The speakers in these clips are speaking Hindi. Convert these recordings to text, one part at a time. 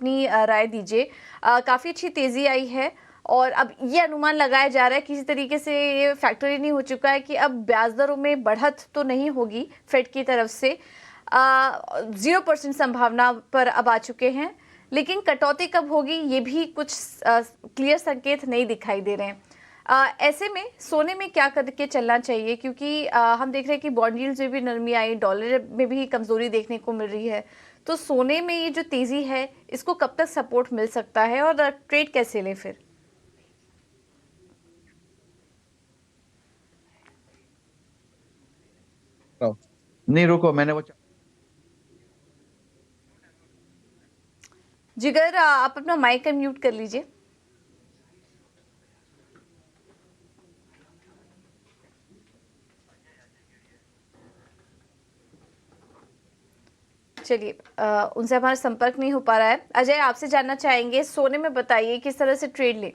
अपनी राय दीजिए। काफ़ी अच्छी तेज़ी आई है और अब ये अनुमान लगाया जा रहा है किसी तरीके से ये फैक्टर ही नहीं हो चुका है कि अब ब्याज दरों में बढ़त तो नहीं होगी फेड की तरफ से। 0% संभावना पर अब आ चुके हैं, लेकिन कटौती कब होगी ये भी कुछ क्लियर संकेत नहीं दिखाई दे रहे हैं। ऐसे में सोने में क्या करके चलना चाहिए, क्योंकि हम देख रहे हैं कि बॉन्ड यील्ड्स में भी नरमी आई, डॉलर में भी कमजोरी देखने को मिल रही है। तो सोने में ये जो तेजी है इसको कब तक सपोर्ट मिल सकता है और ट्रेड कैसे लें फिर? नहीं रुको, मैंने वो जिगर आप अपना माइक म्यूट कर लीजिए। चलिए, उनसे हमारा संपर्क नहीं हो पा रहा है। अजय, आपसे जानना चाहेंगे सोने में, बताइए किस तरह से ट्रेड लें।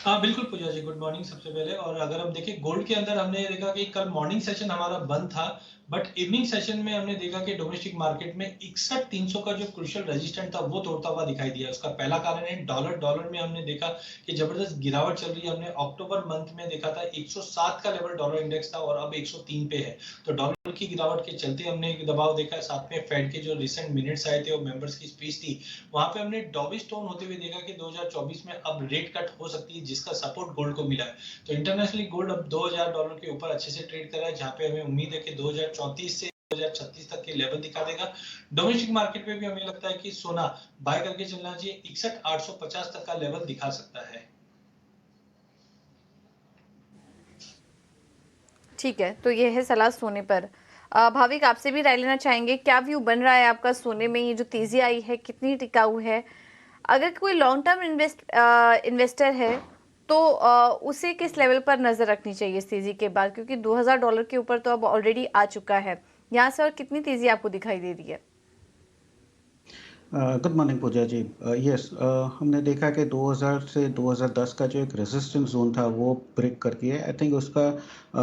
हाँ बिल्कुल पूजा जी, गुड मॉर्निंग सबसे पहले। और अगर हम देखें गोल्ड के अंदर, हमने देखा कि कल मॉर्निंग सेशन हमारा बंद था, बट इवनिंग सेशन में हमने देखा कि डोमेस्टिक मार्केट में 61,300 का जो क्रूशियल रेजिस्टेंट था वो तोड़ता हुआ दिखाई दिया। उसका पहला कारण है डॉलर में हमने देखा कि जबरदस्त गिरावट चल रही है। हमने अक्टूबर मंथ में देखा था 107 का लेवल डॉलर इंडेक्स था और अब 103 पे है। तो डॉलर की गिरावट के चलते हमने एक दबाव देखा। साथ में फेड के जो रिसेंट मिनट्स आए थे और मेंबर्स की स्पीच थी, वहां पे हमने डॉविश टोन होते हुए देखा कि 2024 में अब रेट कट हो सकती है, जिसका सपोर्ट गोल्ड को मिला है। तो इंटरनेशनली गोल्ड अब $2,000 के ऊपर अच्छे से ट्रेड कर रहा है, जहां पे हमें उम्मीद है कि 2034 से 2036 तक के लेवल दिखा देगा। डोमेस्टिक मार्केट में भी हमें लगता है कि सोना बाय करके चलना चाहिए, 61,850 तक का लेवल दिखा सकता है। ठीक है, तो ये है सलाह सोने पर। भाविक, आपसे भी राय लेना चाहेंगे, क्या व्यू बन रहा है आपका सोने में? ये जो तेजी आई है कितनी टिकाऊ है? अगर कोई लॉन्ग टर्म इन्वेस्टर है तो उसे किस लेवल पर नजर रखनी चाहिए इस तेजी के बाद, क्योंकि $2,000 के ऊपर तो अब ऑलरेडी आ चुका है। यहाँ से और कितनी तेजी आपको दिखाई दे रही है? गुड मॉर्निंग पूजा जी। यस, हमने देखा कि 2000 से 2010 का जो एक रेजिस्टेंस जोन था वो ब्रेक कर दिया है। आई थिंक उसका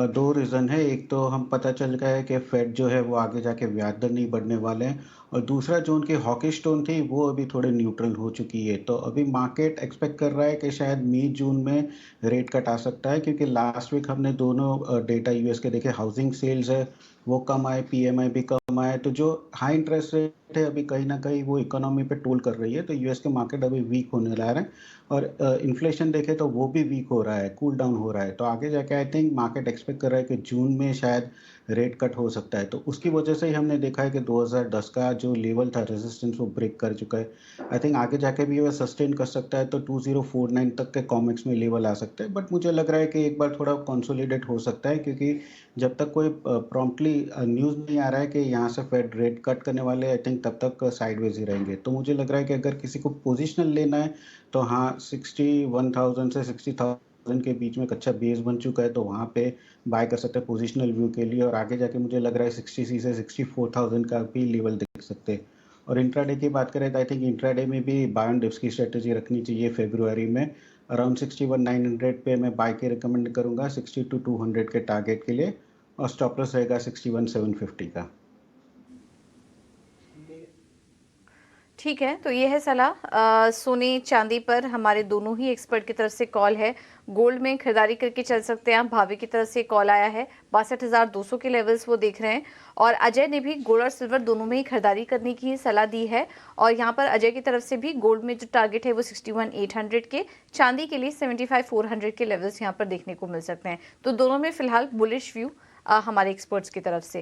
दो रीज़न है। एक तो हम पता चल गया है कि फेड जो है वो आगे जाके ब्याज दर नहीं बढ़ने वाले हैं, और दूसरा जो उनकी हॉकिश टोन थी वो अभी थोड़े न्यूट्रल हो चुकी है। तो अभी मार्केट एक्सपेक्ट कर रहा है कि शायद मई जून में रेट कट आ सकता है, क्योंकि लास्ट वीक हमने दोनों डेटा यूएस के देखे। हाउसिंग सेल्स है वो कम आए, पीएमआई भी कम आए। तो जो हाई इंटरेस्ट रेट है अभी कहीं ना कहीं वो इकोनॉमी पे टोल कर रही है। तो यूएस के मार्केट अभी वीक होने लग रहे हैं, और इन्फ्लेशन देखे तो वो भी वीक हो रहा है, कूल डाउन हो रहा है। तो आगे जाके आई थिंक मार्केट एक्सपेक्ट कर रहा है कि जून में शायद रेट कट हो सकता है। तो उसकी वजह से ही हमने देखा है कि 2010 का जो लेवल था रेजिस्टेंस वो ब्रेक कर चुका है। आई थिंक आगे जाके भी वह सस्टेन कर सकता है, तो 2049 तक के कॉमिक्स में लेवल आ सकते हैं। बट मुझे लग रहा है कि एक बार थोड़ा कंसोलिडेट हो सकता है, क्योंकि जब तक कोई प्रॉम्प्टली न्यूज़ नहीं आ रहा है कि यहाँ से फेड रेट कट करने वाले, आई थिंक तब तक साइडवेज ही रहेंगे। तो मुझे लग रहा है कि अगर किसी को पोजिशनल लेना है तो हाँ, 61,000 से 60,000 के बीच में एक अच्छा बेस बन चुका है, तो वहाँ पे बाय कर सकते हैं पोजिशनल व्यू के लिए। और आगे जाके मुझे लग रहा है 60 से 64,000 का भी लेवल देख सकते हैं। और इंट्राडे की बात करें तो आई थिंक इंट्राडे में भी बाय ऑन डिप्स की स्ट्रेटेजी रखनी चाहिए फरवरी में। अराउंड 61,900 पे मैं बाय के रिकमेंड करूँगा, 62,200 के टारगेट के लिए, और स्टॉप लॉस रहेगा 61,750 का। ठीक है, तो ये है सलाह। सोने चांदी पर हमारे दोनों ही एक्सपर्ट की तरफ से कॉल है। गोल्ड में खरीदारी करके चल सकते हैं आप। भावी की तरफ से कॉल आया है, 62,200 के लेवल्स वो देख रहे हैं। और अजय ने भी गोल्ड और सिल्वर दोनों में ही खरीदारी करने की सलाह दी है। और यहाँ पर अजय की तरफ से भी गोल्ड में जो टारगेट है वो 61,800 के, चांदी के लिए 75,400 के लेवल्स यहाँ पर देखने को मिल सकते हैं। तो दोनों में फिलहाल बुलिश व्यू हमारे एक्सपर्ट्स की तरफ से।